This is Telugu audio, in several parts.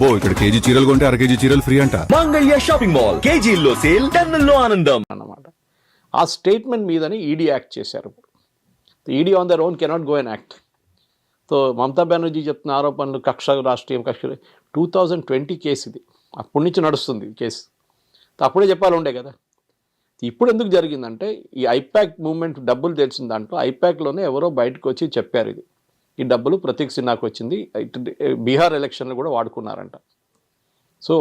అబ్బో ఇక్కడ కేజీ చీరలు కొంటే అర కేజీ చీరలు ఫ్రీ అంట. మంగళ్య షాపింగ్ మాల్, కేజీల్లో సేల్, టన్నుల్లో ఆనందం అన్నమాట. ఆ స్టేట్మెంట్ మీదని ఈడీ యాక్ట్ చేశారు. ED on their own cannot go and act. So Mamata Banerjee చెప్తున్న ఆరోపణలు కక్ష, రాష్ట్రీయం కక్ష 2020 కేసు ఇది. అప్పటి నుంచి నడుస్తుంది కేసు. అప్పుడే చెప్పాలి ఉండే కదా. ఇప్పుడు ఎందుకు జరిగిందంటే ఈ ఐపాక్ మూవ్మెంట్ డబ్బులు తెలిసిన దాంట్లో ఐపాక్లోనే ఎవరో బయటకు వచ్చి చెప్పారు ఇది, ఈ డబ్బులు ప్రతీక్ సిన్హాకు వచ్చింది, బీహార్ ఎలక్షన్లు కూడా వాడుకున్నారంట. సో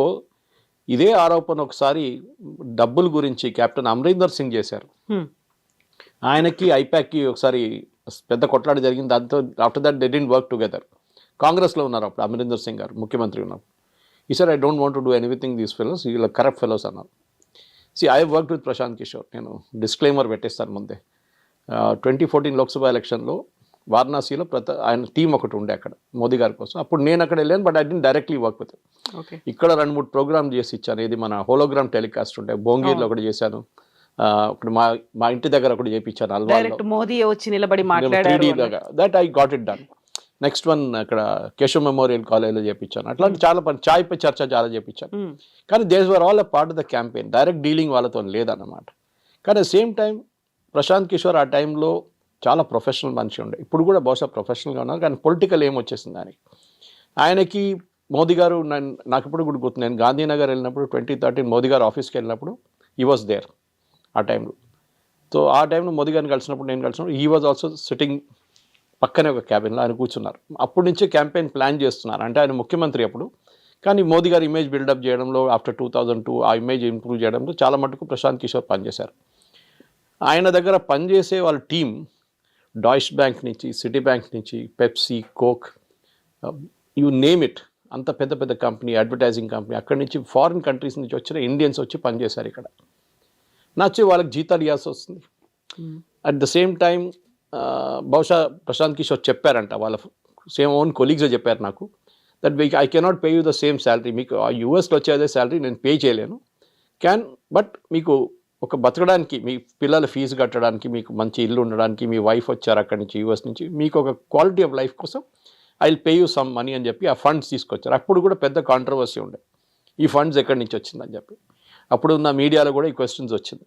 ఇదే ఆరోపణ ఒకసారి డబ్బుల గురించి కెప్టెన్ అమరీందర్ సింగ్ చేశారు. ఆయనకి ఐపాక్కి ఒకసారి పెద్ద కొట్లాట జరిగింది. దాంతో after that they didn't work together. కాంగ్రెస్లో ఉన్నారు అప్పుడు అమరీందర్ సింగ్ గారు, ముఖ్యమంత్రి ఉన్నారు. ఈ sir I don't want to do anything these fellows, వీళ్ళ కరప్ట్ ఫెలోస్ అన్నారు. I worked with Prashant Kishor. నేను డిస్క్లైమర్ పెట్టేస్తాను ముందే. 2014 లోక్సభ ఎలక్షన్లో వారణాసిలో ఆయన టీం ఒకటి ఉండే అక్కడ మోదీ గారి కోసం. అప్పుడు నేను అక్కడ వెళ్ళాను, but I didn't directly work with. ఇక్కడ 2-3 ప్రోగ్రామ్ చేసి ఇచ్చాను. ఇది మన హోలోగ్రామ్ టెలికాస్ట్ ఉంటే భోంగీర్లో ఒకటి చేశాను, ఒకటి మా ఇంటి దగ్గర ఒకటి చేయించాను అల్వాల్లో, మోదీ వచ్చి నిలబడి మాట్లాడారు. That I got it done. Next one అక్కడ కేశవ్ మెమోరియల్ కాలేజ్లో చేయించాను. అట్లాంటి చాలా పని, చాయ్ పై చర్చ చాలా చేయించాను. కానీ these were all a part of the campaign. Direct dealing వాళ్ళతో లేదన్నమాట. కానీ at same time Prashant Kishor ఆ టైంలో చాలా ప్రొఫెషనల్ మనిషి ఉండే. ఇప్పుడు కూడా బహుశా ప్రొఫెషనల్గా ఉన్నారు, కానీ పొలిటికల్ ఏం వచ్చేసింది దానికి. ఆయనకి మోదీ గారు, నాకు ఇప్పుడు కూడా గుర్తు, నేను గాంధీనగర్ వెళ్ళినప్పుడు 2013 మోదీ గారు ఆఫీస్కి వెళ్ళినప్పుడు హీ వాజ్ దేర్ ఆ టైంలో. సో ఆ టైంలో మోదీ గారిని కలిసినప్పుడు, నేను కలిసినప్పుడు హీ వాజ్ ఆల్సో సిట్టింగ్ పక్కనే ఒక క్యాబిన్లో ఆయన కూర్చున్నారు. అప్పటి నుంచే క్యాంపెయిన్ ప్లాన్ చేస్తున్నారు. అంటే ఆయన ముఖ్యమంత్రి అప్పుడు. కానీ మోదీ గారు ఇమేజ్ బిల్డప్ చేయడంలో ఆఫ్టర్ 2002 ఆ ఇమేజ్ ఇంప్రూవ్ చేయడంలో చాలా మటుకు ప్రశాంత్ కిషోర్ పనిచేశారు. ఆయన దగ్గర పనిచేసే వాళ్ళ టీం డాయిష్ బ్యాంక్ నుంచి, సిటీ బ్యాంక్ నుంచి, Pepsi, coke, you name it, అంత పెద్ద పెద్ద కంపెనీ, అడ్వర్టైజింగ్ కంపెనీ, అక్కడి నుంచి ఫారిన్ కంట్రీస్ నుంచి వచ్చిన ఇండియన్స్ వచ్చి పనిచేశారు ఇక్కడ. నచ్చి వాళ్ళకి జీతాలు ఇవ్వాల్సి వస్తుంది. అట్ ద సేమ్ టైం బహుశా ప్రశాంత్ కిషోర్ చెప్పారంట, వాళ్ళ సేమ్ ఓన్ కొలీగ్స్ చెప్పారు నాకు, that I cannot pay you the same salary, మీకు ఆ యూఎస్లో వచ్చే అదే శాలరీ నేను పే చేయలేను, బట్ మీకు ఒక బతకడానికి, మీ పిల్లల ఫీజు కట్టడానికి, మీకు మంచి ఇల్లు ఉండడానికి, మీ వైఫ్ వచ్చారు అక్కడి నుంచి యూఎస్ నుంచి, మీకు ఒక క్వాలిటీ ఆఫ్ లైఫ్ కోసం I will pay you some money అని చెప్పి ఆ ఫండ్స్ తీసుకొచ్చారు. అప్పుడు కూడా పెద్ద కాంట్రవర్సీ ఉండే, ఈ ఫండ్స్ ఎక్కడి నుంచి వచ్చిందని చెప్పి. అప్పుడు ఉన్న మీడియాలో కూడా ఈ క్వశ్చన్స్ వచ్చింది,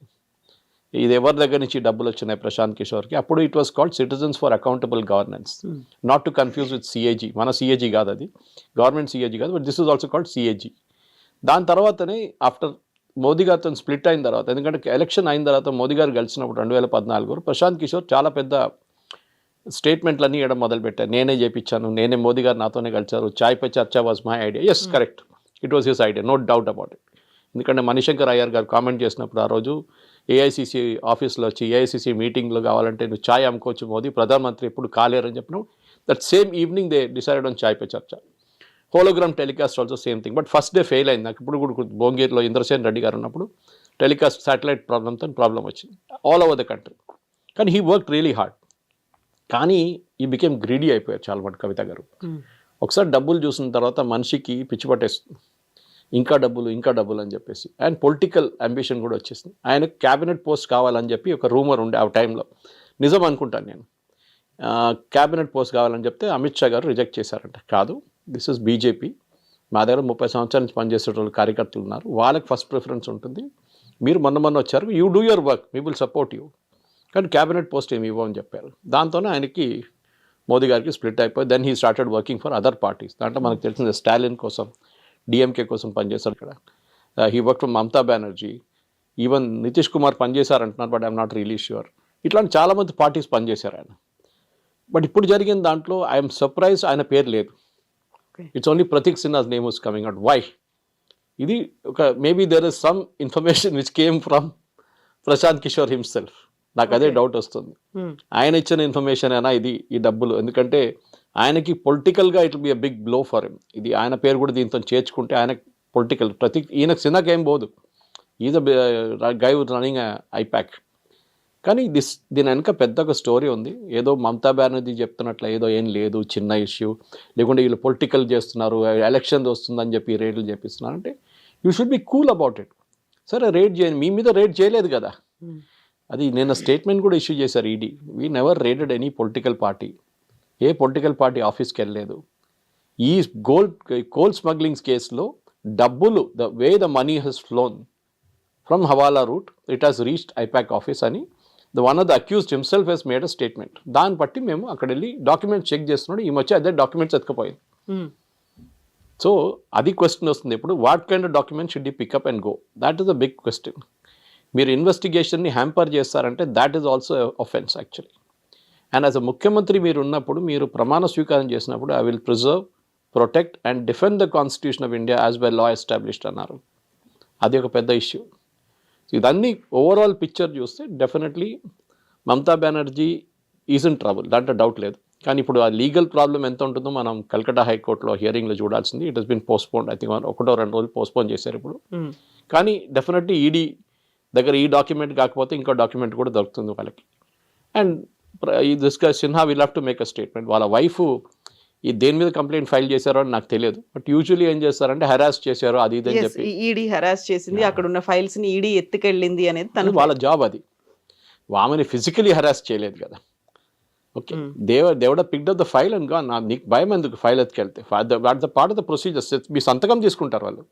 ఇది ఎవరి దగ్గర నుంచి డబ్బులు వచ్చినాయి ప్రశాంత్ కిషోర్కి. అప్పుడు it was called citizens for accountable governance, not to confuse with CAG. మన సిఏజీ కాదు అది, గవర్నమెంట్ సిఏజీ కాదు, but this is also called CAG. దాని తర్వాతనే ఆఫ్టర్ మోదీ గారితో స్ప్లిట్ అయిన తర్వాత, ఎందుకంటే ఎలక్షన్ అయిన తర్వాత మోదీ గారు కలిసినప్పుడు 2014 ప్రశాంత్ కిషోర్ చాలా పెద్ద స్టేట్మెంట్లన్నీ ఇవ్వడం మొదలుపెట్టారు. నేనే చేయించాను, నేనే, మోదీ గారు నాతోనే కలిసారు, చాయ్ పై Charcha was my idea. Yes, correct, it was his idea, no doubt about it. ఎందుకంటే మణిశంకర్ అయ్యర్ గారు కామెంట్ చేసినప్పుడు ఆ రోజు ఏఐసిసి ఆఫీస్లో వచ్చి, ఏఐసిసి మీటింగ్లో కావాలంటే నువ్వు ఛాయ్ అమ్ముకోవచ్చు మోదీ, ప్రధానమంత్రి ఎప్పుడు కాలేరని చెప్పినప్పుడు that same evening they decided on Chai pi Charcha. Hologram telecast also same thing, but first day fail అయింది. నాకు ఇప్పుడు కూడా భోంగీర్లో ఇంద్రసేన్ రెడ్డి గారు ఉన్నప్పుడు టెలికాస్ట్ శాటిలైట్ ప్రాబ్లంతో ప్రాబ్లం వచ్చింది ఆల్ ఓవర్ ద కంట్రీ. కానీ హీ వర్క్ రియలీ హార్డ్. కానీ ఈ బికేమ్ గ్రీడీ అయిపోయారు చాలా మటు కవిత గారు. ఒకసారి డబ్బులు చూసిన తర్వాత మనిషికి పిచ్చి పట్టేస్తుంది, ఇంకా డబ్బులు అని చెప్పేసి. అండ్ పొలిటికల్ అంబిషన్ కూడా వచ్చేసింది. ఆయన క్యాబినెట్ పోస్ట్ కావాలని చెప్పి ఒక రూమర్ ఉండే ఆ టైంలో, నిజం అనుకుంటాను నేను. క్యాబినెట్ పోస్ట్ కావాలని చెప్తే అమిత్ షా గారు రిజెక్ట్ చేశారంట. కాదు, దిస్ ఇస్ బీజేపీ, మా దగ్గర 30 సంవత్సరాల నుంచి పనిచేసేటోళ్ళు కార్యకర్తలు ఉన్నారు, వాళ్ళకి ఫస్ట్ ప్రిఫరెన్స్ ఉంటుంది, మీరు మొన్న వచ్చారు, you do your work, we will support you, కానీ క్యాబినెట్ పోస్ట్ ఏమి ఇవ్వమని చెప్పారు. దాంతోనే ఆయనకి మోదీ గారికి స్ప్లిట్ అయిపోయి then he started working for other parties. దాంట్లో మనకు తెలిసిన స్టాలిన్ కోసం, డిఎంకే కోసం పనిచేశారు ఇక్కడ. He work for Mamata Banerjee, even Nitish Kumar పనిచేశారంటున్నారు, but I'm not really sure. ఇట్లాంటి చాలామంది పార్టీస్ పనిచేశారు ఆయన. బట్ ఇప్పుడు జరిగిన దాంట్లో ఐఎమ్ సర్ప్రైజ్ ఆయన పేరు లేదు. It's only Prateek Sinha's name was coming out. Why? ఇది ఒక maybe there is some information which came from Prashant Kishor himself. నాకు అదే డౌట్ వస్తుంది, ఆయన ఇచ్చిన ఇన్ఫర్మేషన్ అయినా ఇది, ఈ డబ్బులు. ఎందుకంటే ఆయనకి పొలిటికల్గా it will be a big blow for him. ఇది ఆయన పేరు కూడా దీంతో చేర్చుకుంటే ఆయన పొలిటికల్, ఈయనకు సిన్హాకి ఏం పోదు, is a guy running IPAC. కానీ దీని వెనక పెద్ద ఒక స్టోరీ ఉంది. ఏదో మమతా బెనర్జీ చెప్తున్నట్లు ఏదో ఏం లేదు, చిన్న ఇష్యూ, లేకుంటే వీళ్ళు పొలిటికల్ చేస్తున్నారు, ఎలక్షన్ వస్తుందని చెప్పి రేట్లు చేపిస్తున్నారు అంటే you should be cool about it. సరే, రేట్ చేయండి, మీ మీద రేట్ చేయలేదు కదా. అది నిన్న స్టేట్మెంట్ కూడా ఇష్యూ చేశారు ED, we never raided any political party, ఏ పొలిటికల్ పార్టీ ఆఫీస్కి వెళ్ళలేదు. ఈ కోల్ స్మగ్లింగ్స్ కేసులో డబ్బులు the way the money he's flown from hawala route it has reached I-PAC office అని one of the accused himself he's made a statement. దాన్ని బట్టి మేము అక్కడ వెళ్ళి డాక్యుమెంట్స్ చెక్ చేస్తున్నాడు. ఈ మధ్య అదే డాక్యుమెంట్స్ ఎత్తుకపోయింది. సో అది క్వశ్చన్ వస్తుంది ఇప్పుడు, what kind of document should you pick up and go? That is a big question. మీరు ఇన్వెస్టిగేషన్ని హ్యాంపర్ చేస్తారంటే that is also offence actually. And as a ముఖ్యమంత్రి మీరు ఉన్నప్పుడు, మీరు ప్రమాణ స్వీకారం చేసినప్పుడు I will preserve, protect and defend the constitution of India as by law established అన్నారు. అది ఒక పెద్ద ఇష్యూ. ఇదన్నీ ఓవరాల్ పిక్చర్ చూస్తే definitely Mamata Banerjee is in trouble, దాంట్లో డౌట్ లేదు. కానీ ఇప్పుడు ఆ లీగల్ ప్రాబ్లం ఎంత ఉంటుందో మనం కల్కటా హైకోర్టులో హియరింగ్లో చూడాల్సింది. It has been postponed. I think 1-2 రోజులు పోస్ట్పోన్ చేశారు ఇప్పుడు. కానీ డెఫినెట్లీ ఈడీ దగ్గర ఈ డాక్యుమెంట్ కాకపోతే ఇంకో డాక్యుమెంట్ కూడా దొరుకుతుంది వాళ్ళకి. And Sinha will have to make a statement. వాళ్ళ వైఫ్ ఈ దేని మీద కంప్లైంట్ ఫైల్ చేశారో అని నాకు తెలియదు. బట్ యూజువల్లీ ఏం చేస్తారంటే హెరాస్ చేశారు అది ఇది అని చెప్పి, ఈడీ హెరాస్ చేసింది, అక్కడ ఉన్న ఫైల్స్ ని ఈడీ ఎత్తుకెళ్ళింది అనేది తను వాళ్ళ జాబ్ అది. ఆమెని ఫిజికలీ హెరాస్ చేయలేదు కదా. ఓకే, దేవడ picked up the file and గా, నీకు భయం ఎందుకు ఫైల్ ఎత్తుకెళ్తే? What the part of the procedures. మీ సంతకం తీసుకుంటారు వాళ్ళు.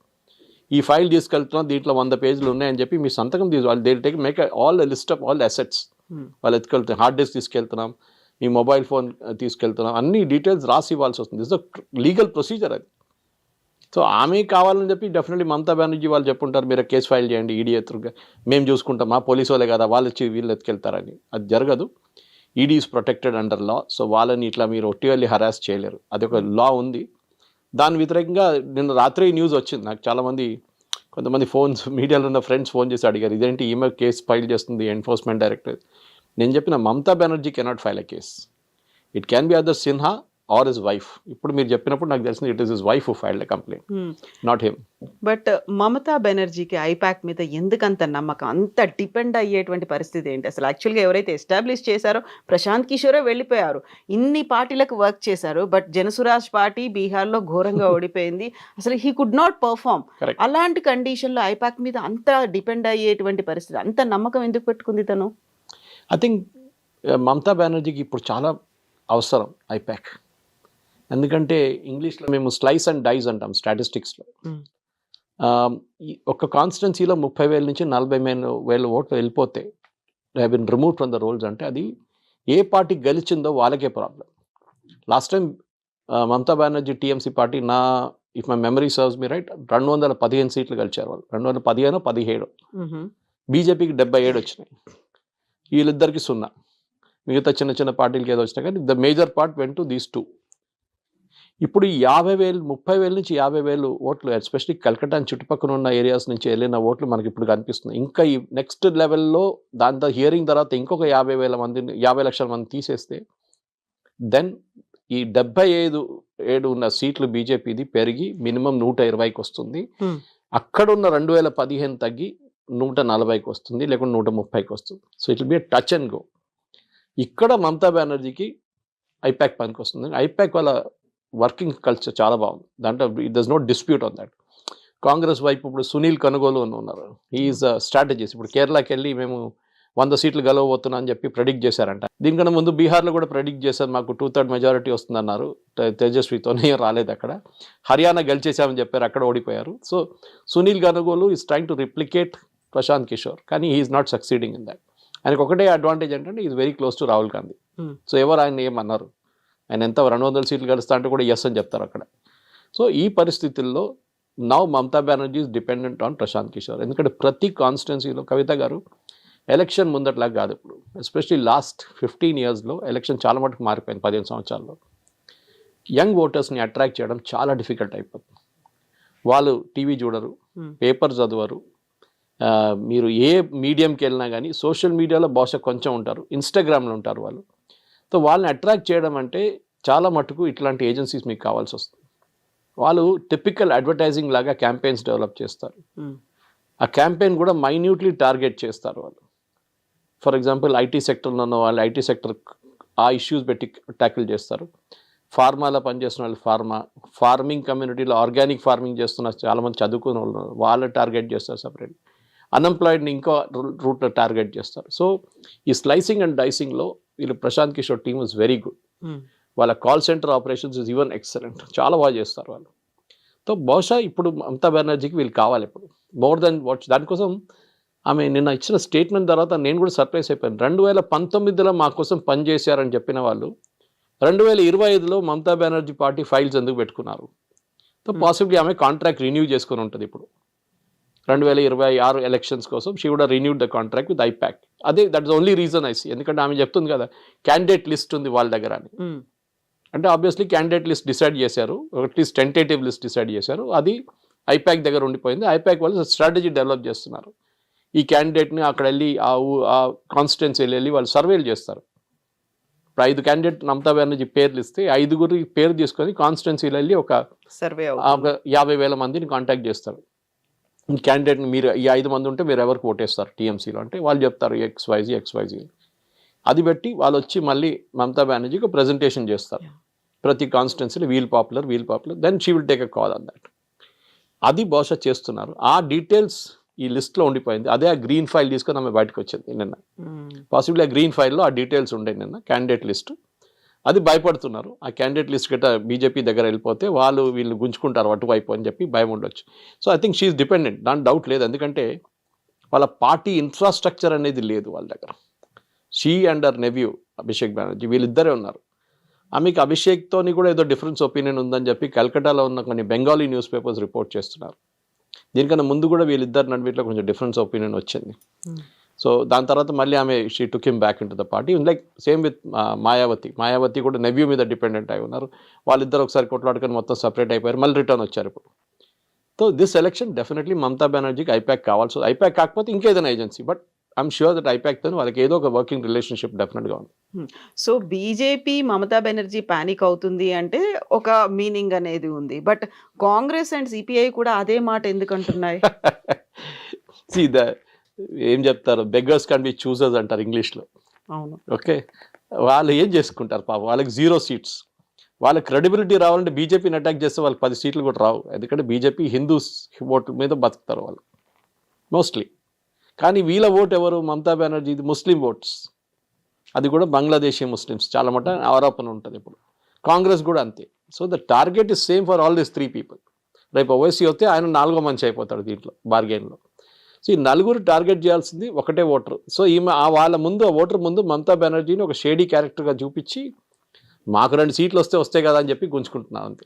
ఈ ఫైల్ తీసుకెళ్తున్నాం, దీంట్లో 100 పేజీలు ఉన్నాయని చెప్పి మీ సంతకం వాళ్ళు they take make all the list of all the assets. వాళ్ళు ఎత్తుకెళ్తారు. హార్డ్ డిస్క్ తీసుకెళ్తున్నాం, మీ మొబైల్ ఫోన్ తీసుకెళ్తున్నాం, అన్ని డీటెయిల్స్ రాసి ఇవ్వాల్సి వస్తుంది. దిస్ ద లీగల్ ప్రొసీజర్ అది. సో ఆమె కావాలని చెప్పి డెఫినెట్లీ మమతా బెనర్జీ వాళ్ళు చెప్పుంటారు, మీరు కేసు ఫైల్ చేయండి ఈడీ ఎత్తుగా, మేము చూసుకుంటాం, మా పోలీసు వాళ్ళే కదా, వాళ్ళు వచ్చి వీళ్ళు ఎత్తుకెళ్తారని. అది జరగదు. ED is protected under law. So వాళ్ళని ఇట్లా మీరు ఒట్టివల్లి హరాస్ చేయలేరు. అది ఒక లా ఉంది. దాని వ్యతిరేకంగా నిన్న రాత్రి న్యూస్ వచ్చింది. నాకు చాలామంది కొంతమంది ఫోన్స్, మీడియాలో ఉన్న ఫ్రెండ్స్ ఫోన్ చేసి అడిగారు, ఇదేంటి ఈమె కేసు ఫైల్ చేస్తుంది ఎన్ఫోర్స్మెంట్ డైరెక్టర్. నేను చెప్పిన Mamata Banerjee cannot file a case. It can be other Sinha or his wife. ఇప్పుడు మీరు చెప్పినప్పుడు నాకు తెలిసింది it is his wife who filed a complaint, not him. But Mamata బెనర్జీకి ఐపాక్ మీద ఎందుకంత నమ్మకం, అంత డిపెండ్ అయ్యేటువంటి పరిస్థితి ఏంటి అసలు? యాక్చువల్గా ఎవరైతే ఎస్టాబ్లిష్ చేశారో ప్రశాంత్ కిషోరే వెళ్ళిపోయారు, ఇన్ని పార్టీలకు వర్క్ చేశారు, బట్ జనసురాజ్ పార్టీ బీహార్లో ఘోరంగా ఓడిపోయింది. అసలు హీ కుడ్ నాట్ పర్ఫామ్. అలాంటి కండిషన్లో ఐపాక్ మీద అంత డిపెండ్ అయ్యేటువంటి పరిస్థితి, అంత నమ్మకం ఎందుకు పెట్టుకుంది తను? ఐ థింక్ మమతా బెనర్జీకి ఇప్పుడు చాలా అవసరం ఐపాక్. ఎందుకంటే ఇంగ్లీష్లో మేము స్లైస్ అండ్ డైస్ అంటాం స్టాటిస్టిక్స్లో. ఒక కాన్స్టిట్యున్సీలో 30,000 నుంచి 40,000 ఓట్లు వెళ్ళిపోతే they been removed from the rolls అంటే అది ఏ పార్టీ గెలిచిందో వాళ్ళకే problem. Last time Mamata Banerjee TMC party, if my memory serves me right, 215 సీట్లు గెలిచారు వాళ్ళు. 215-17. బీజేపీకి 77 వచ్చినాయి. వీళ్ళిద్దరికి 0. మిగతా చిన్న చిన్న పార్టీలకి ఏదో వచ్చినా కానీ the major part went to these 2. ఇప్పుడు 30,000 నుంచి 50,000 ఓట్లు ఎస్పెషల్లీ కల్కటా చుట్టుపక్కల ఉన్న ఏరియాస్ నుంచి వెళ్ళిన ఓట్లు మనకి ఇప్పుడు కనిపిస్తుంది. ఇంకా ఈ నెక్స్ట్ లెవెల్లో దాంతో హియరింగ్ తర్వాత ఇంకొక 50 లక్షల మంది తీసేస్తే దెన్ ఈ 75 ఉన్న సీట్లు బీజేపీది పెరిగి మినిమం 120కి వస్తుంది. అక్కడున్న 2015 తగ్గి 140కి వస్తుంది, లేకుంటే 130కి వస్తుంది. So it will B touch and go. ఇక్కడ మమతా బెనర్జీకి ఐపాక్ పనికి వస్తుంది. ఐపాక్ వాళ్ళ వర్కింగ్ కల్చర్ చాలా బాగుంది. దాంట్లో it does no dispute on that. Congress వైపు ఇప్పుడు సునీల్ కనుగోలు ఉన్నారు. He's strategies. ఇప్పుడు కేరళకి వెళ్ళి మేము 100 సీట్లు గెలవబోతున్నా అని చెప్పి ప్రెడిక్ట్ చేశారంట. దీనికన్నా ముందు బీహార్లో కూడా ప్రెడిక్ట్ చేశారు, మాకు 2/3 మెజారిటీ వస్తుందన్నారు. తేజస్వితోనే రాలేదు అక్కడ. హర్యానా గెలిచేసామని చెప్పారు, అక్కడ ఓడిపోయారు. So Sunil Kanugolu is trying to replicate Prashant Kishor, కానీ he is not succeeding in that. ఆయనకు ఒకటే అడ్వాంటేజ్ ఏంటంటే is very close to Rahul Gandhi. So ఎవరు ఆయన ఏమన్నారు, ఆయన ఎంత 200 సీట్లు గెలుస్తా అంటే కూడా ఎస్ అని చెప్తారు అక్కడ. సో ఈ పరిస్థితుల్లో now Mamata Banerjee is dependent on Prashant Kishor. ఎందుకంటే ప్రతి కాన్స్టిట్యున్సీలో కవిత గారు ఎలక్షన్ ముందట్లాగా కాదు ఇప్పుడు. ఎస్పెషలీ లాస్ట్ 15 ఇయర్స్లో ఎలక్షన్ చాలా మటుకు మారిపోయింది. 15 సంవత్సరాల్లో యంగ్ ఓటర్స్ని అట్రాక్ట్ చేయడం చాలా డిఫికల్ట్ అయిపోతుంది. వాళ్ళు టీవీ చూడరు, పేపర్ చదవరు. మీరు ఏ మీడియంకి వెళ్ళినా కానీ సోషల్ మీడియాలో భాష కొంచెం ఉంటారు, ఇన్స్టాగ్రామ్లో ఉంటారు వాళ్ళు. సో వాళ్ళని అట్రాక్ట్ చేయడం అంటే చాలా మటుకు ఇట్లాంటి ఏజెన్సీస్ మీకు కావాల్సి వస్తుంది. వాళ్ళు టిపికల్ అడ్వర్టైజింగ్ లాగా క్యాంపెయిన్స్ డెవలప్ చేస్తారు. ఆ క్యాంపెయిన్ కూడా మైన్యూట్లీ టార్గెట్ చేస్తారు వాళ్ళు. ఫర్ ఎగ్జాంపుల్ ఐటీ సెక్టర్లో ఉన్న వాళ్ళు ఐటీ సెక్టర్ ఆ ఇష్యూస్ పెట్టి ట్యాకిల్ చేస్తారు. ఫార్మాలో పనిచేస్తున్న వాళ్ళు ఫార్మింగ్ కమ్యూనిటీలో ఆర్గానిక్ ఫార్మింగ్ చేస్తున్న చాలామంది చదువుకున్న వాళ్ళు వాళ్ళు టార్గెట్ చేస్తారు సపరేట్. అన్ఎంప్లాయిడ్ని ఇంకో రూట్లో టార్గెట్ చేస్తారు. సో ఈ స్లైసింగ్ అండ్ డైసింగ్లో వీళ్ళు Prashant Kishor team is very good. వాళ్ళ call centre operations is even excellent, చాలా బాగా చేస్తారు వాళ్ళు. సో బహుశా ఇప్పుడు మమతా బెనర్జీకి వీళ్ళు కావాలి ఇప్పుడు మోర్ దెన్ వాట్. దానికోసం ఆమె నిన్న ఇచ్చిన స్టేట్మెంట్ తర్వాత నేను కూడా సర్ప్రైజ్ అయిపోయాను. 2019లో మా కోసం పనిచేశారని చెప్పిన వాళ్ళు 2025లో మమతా బెనర్జీ పార్టీ ఫైల్స్ ఎందుకు పెట్టుకున్నారు? సో పాసిబ్లీ ఆమె కాంట్రాక్ట్ రిన్యూ చేసుకుని ఉంటుంది ఇప్పుడు 2026 ఎలక్షన్స్ కోసం. She would renewed the contract with I-PAC. అదే that is only reason I see. ఎందుకంటే ఆమె చెప్తుంది కదా క్యాండిడేట్ లిస్ట్ ఉంది వాళ్ళ దగ్గర అని. అంటే ఆబ్వియస్లీ క్యాండిడేట్ లిస్ట్ డిసైడ్ చేశారు, అట్లీస్ట్ టెంటేటివ్ లిస్ట్ డిసైడ్ చేశారు, అది ఐపాక్ దగ్గర ఉండిపోయింది. ఐపాక్ వాళ్ళు స్ట్రాటజీ డెవలప్ చేస్తున్నారు. ఈ క్యాండిడేట్ని అక్కడ వెళ్ళి ఆ కాన్స్టిట్యున్సీలో వెళ్ళి వాళ్ళు సర్వేలు చేస్తారు. ఇప్పుడు 5 క్యాండిడేట్ మమతా బెనర్జీ పేర్లు ఇస్తే 5గురి పేరు తీసుకొని కాన్స్టిట్యున్సీలో వెళ్ళి ఒక సర్వే 50,000 మందిని కాంటాక్ట్ చేస్తారు. ఈ క్యాండిడేట్ని మీరు ఈ 5 మంది ఉంటే మీరు ఎవరికి ఓటేస్తారు టీఎంసీలో అంటే వాళ్ళు చెప్తారు XYZ. అది బట్టి వాళ్ళు వచ్చి మళ్ళీ మమతా బెనర్జీకి ప్రజెంటేషన్ చేస్తారు. ప్రతి కాన్స్టిట్యున్సీలో we'll popular then she will take a call on that. అది బహుశా చేస్తున్నారు. ఆ డీటెయిల్స్ ఈ లిస్ట్లో ఉండిపోయింది. అదే ఆ గ్రీన్ ఫైల్ తీసుకొని ఆమె బయటకు వచ్చింది నిన్న. పాసిబుల్లీ ఆ గ్రీన్ ఫైల్లో ఆ డీటెయిల్స్ ఉండే నిన్న క్యాండిడేట్ లిస్ట్. అది భయపడుతున్నారు. ఆ క్యాండిడేట్ లిస్ట్ గట్రా బీజేపీ దగ్గర వెళ్ళిపోతే వీళ్ళు గుంజుకుంటారు అటువైపు అని చెప్పి భయం ఉండొచ్చు. So I think she's dependent, దాని డౌట్ లేదు. ఎందుకంటే వాళ్ళ పార్టీ ఇన్ఫ్రాస్ట్రక్చర్ అనేది లేదు వాళ్ళ దగ్గర. She and her nephew Abhishek Banerjee వీళ్ళిద్దరే ఉన్నారు. ఆమెకి అభిషేక్తోని కూడా ఏదో డిఫరెన్స్ ఒపీనియన్ ఉందని చెప్పి కల్కటాలో ఉన్న కొన్ని బెంగాలీ న్యూస్ పేపర్స్ రిపోర్ట్ చేస్తున్నారు. దీనికన్నా ముందు కూడా వీళ్ళిద్దరు నడువిట్లో కొంచెం డిఫరెన్స్ ఒపీనియన్ వచ్చింది. సో దాని తర్వాత మళ్ళీ ఆమె she took him back in to the party. Like same with Mayawati కూడా నెవ్యూ మీద డిపెండెంట్ అయి ఉన్నారు. వాళ్ళిద్దరు ఒకసారి కొట్లాడుకొని మొత్తం సపరేట్ అయిపోయారు, మళ్ళీ రిటర్న్ వచ్చారు ఇప్పుడు. So this election definitely Mamata బెనర్జీకి ఐపాక్ కావాల్సి, ఐపాక్ కాకపోతే ఇంకేదైనా agency, but I'm sure that ఐపాక్తో వాళ్ళకి ఏదో ఒక వర్కింగ్ రిలేషన్షిప్ డెఫినెట్గా ఉంది. సో బీజేపీ మమతా బెనర్జీ పానిక్ అవుతుంది అంటే ఒక మీనింగ్ అనేది ఉంది, బట్ కాంగ్రెస్ అండ్ సిపిఐ కూడా అదే మాట ఎందుకు అంటున్నాయి? ఏం చెప్తారు, బెగ్గర్స్ కాన్ బి చూసర్స్ అంటారు ఇంగ్లీష్లో. అవును, ఓకే, వాళ్ళు ఏం చేసుకుంటారు పాపం, వాళ్ళకి 0 సీట్స్. వాళ్ళ క్రెడిబిలిటీ రావాలంటే బీజేపీని అటాక్ చేస్తే వాళ్ళకి 10 సీట్లు కూడా రావు. ఎందుకంటే బీజేపీ హిందూస్ ఓటు మీద బతుకుతారు వాళ్ళు మోస్ట్లీ. కానీ వీళ్ళ ఓటు ఎవరు? మమతా బెనర్జీ ఇది ముస్లిం ఓట్స్, అది కూడా బంగ్లాదేశీ ముస్లిమ్స్ చాలా మట ఆరోపణ ఉంటుంది ఇప్పుడు. కాంగ్రెస్ కూడా అంతే. So the target is same for all these 3 people. రేపు ఓవైసీ వస్తే ఆయన 4వ మనిషి అయిపోతాడు దీంట్లో బార్గెన్లో. సో ఈ 4 టార్గెట్ చేయాల్సింది ఒకటే ఓటర్. సో ఈమె వాళ్ళ ముందు ఓటర్ ముందు మమతా బెనర్జీని ఒక షేడీ క్యారెక్టర్గా చూపించి మాకు 2 సీట్లు వస్తాయి కదా అని చెప్పి గుంజుకుంటున్నారు అంతే.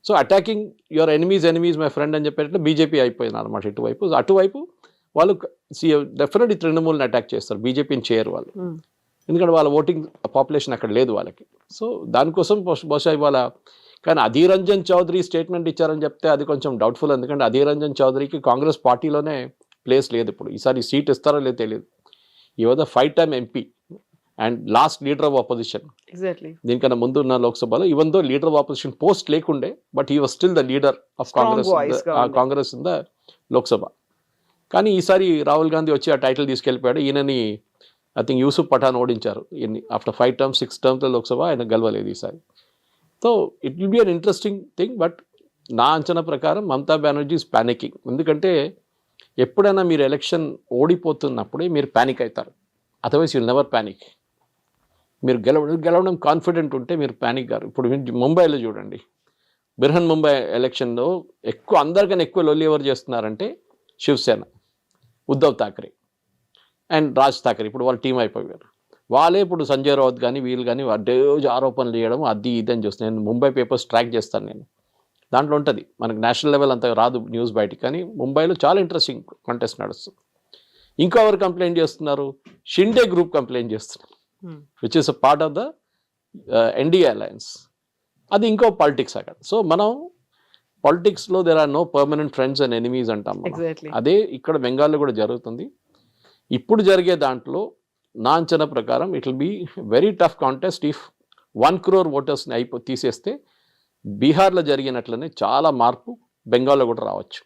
So attacking your enemies my friend అని చెప్పేటట్లు బీజేపీ అయిపోయింది అనమాట ఇటువైపు. అటువైపు వాళ్ళు డెఫినెట్లీ తృణమూల్ని అటాక్ చేస్తారు, బీజేపీని చేయరు వాళ్ళు. ఎందుకంటే వాళ్ళ ఓటింగ్ పాపులేషన్ అక్కడ లేదు వాళ్ళకి. సో దానికోసం బహుశా ఇవాళ కానీ అధీర్ రంజన్ చౌదరి స్టేట్మెంట్ ఇచ్చారని చెప్తే అది కొంచెం డౌట్ఫుల్. ఎందుకంటే అధీర్ రంజన్ చౌదరికి కాంగ్రెస్ పార్టీలోనే ప్లేస్ లేదు ఇప్పుడు. ఈసారి సీట్ ఇస్తారో లేదో తెలియదు. He was 5 time MP and last leader of opposition. దీనికన్నా ముందు ఉన్న లోక్సభలో even though leader of opposition post లేకుండే, but he was still the leader of Congress in the Lok. కానీ ఈసారి రాహుల్ గాంధీ వచ్చి ఆ టైటిల్ తీసుకెళ్ళిపోయాడు. ఈయనని ఐ థింక్ యూసుఫ్ పఠాన్ ఓడించారు. ఆఫ్టర్ 5 టర్మ్స్ 6 టర్మ్స్లో లోక్సభ ఆయన గెలవలేదు ఈసారి. So it will be an interesting thing. But నా అంచనా ప్రకారం మమతా బెనర్జీ ఈజ్ ప్యానికింగ్. ఎందుకంటే ఎప్పుడైనా మీరు ఎలక్షన్ ఓడిపోతున్నప్పుడే మీరు ప్యానిక్ అవుతారు, అదర్వైజ్ యుల్ నెవర్ ప్యానిక్. మీరు గెలవడం కాన్ఫిడెంట్ ఉంటే మీరు ప్యానిక్ గారు. ఇప్పుడు ముంబైలో చూడండి, బిర్హన్ ముంబై ఎలక్షన్లో అందరికన్నా ఎక్కువ లొల్లి ఎవరు చేస్తున్నారంటే శివసేన, ఉద్ధవ్ థాకరే అండ్ రాజ్ థాకరే. ఇప్పుడు వాళ్ళు టీం అయిపోయారు. వాళ్ళే ఇప్పుడు సంజయ్ రావత్ కానీ వీళ్ళు కానీ రోజు ఆరోపణలు చేయడం అది ఇది అని చూస్తాను. నేను ముంబై పేపర్స్ ట్రాక్ చేస్తాను. నేను దాంట్లో ఉంటుంది, మనకు నేషనల్ లెవెల్ అంత రాదు న్యూస్ బయటికి, కానీ ముంబైలో చాలా ఇంట్రెస్టింగ్ కంటెస్ట్ నడుస్తుంది. ఇంకా ఎవరు కంప్లైంట్ చేస్తున్నారు? షిండే గ్రూప్ కంప్లైంట్ చేస్తున్నారు, which is a part of the NDA alliance. అది ఇంకో పాలిటిక్స్ అక్కడ. సో మనం పాలిటిక్స్లో there are no permanent friends and enemies అంటాం. అదే ఇక్కడ బెంగాల్లో కూడా జరుగుతుంది. ఇప్పుడు జరిగే దాంట్లో నా అంచనా ప్రకారం it will be very tough contest. If 1 crore ఓటర్స్ని తీసేస్తే బీహార్లో జరిగినట్లనే చాలా మార్పు బెంగాల్లో కూడా రావచ్చు.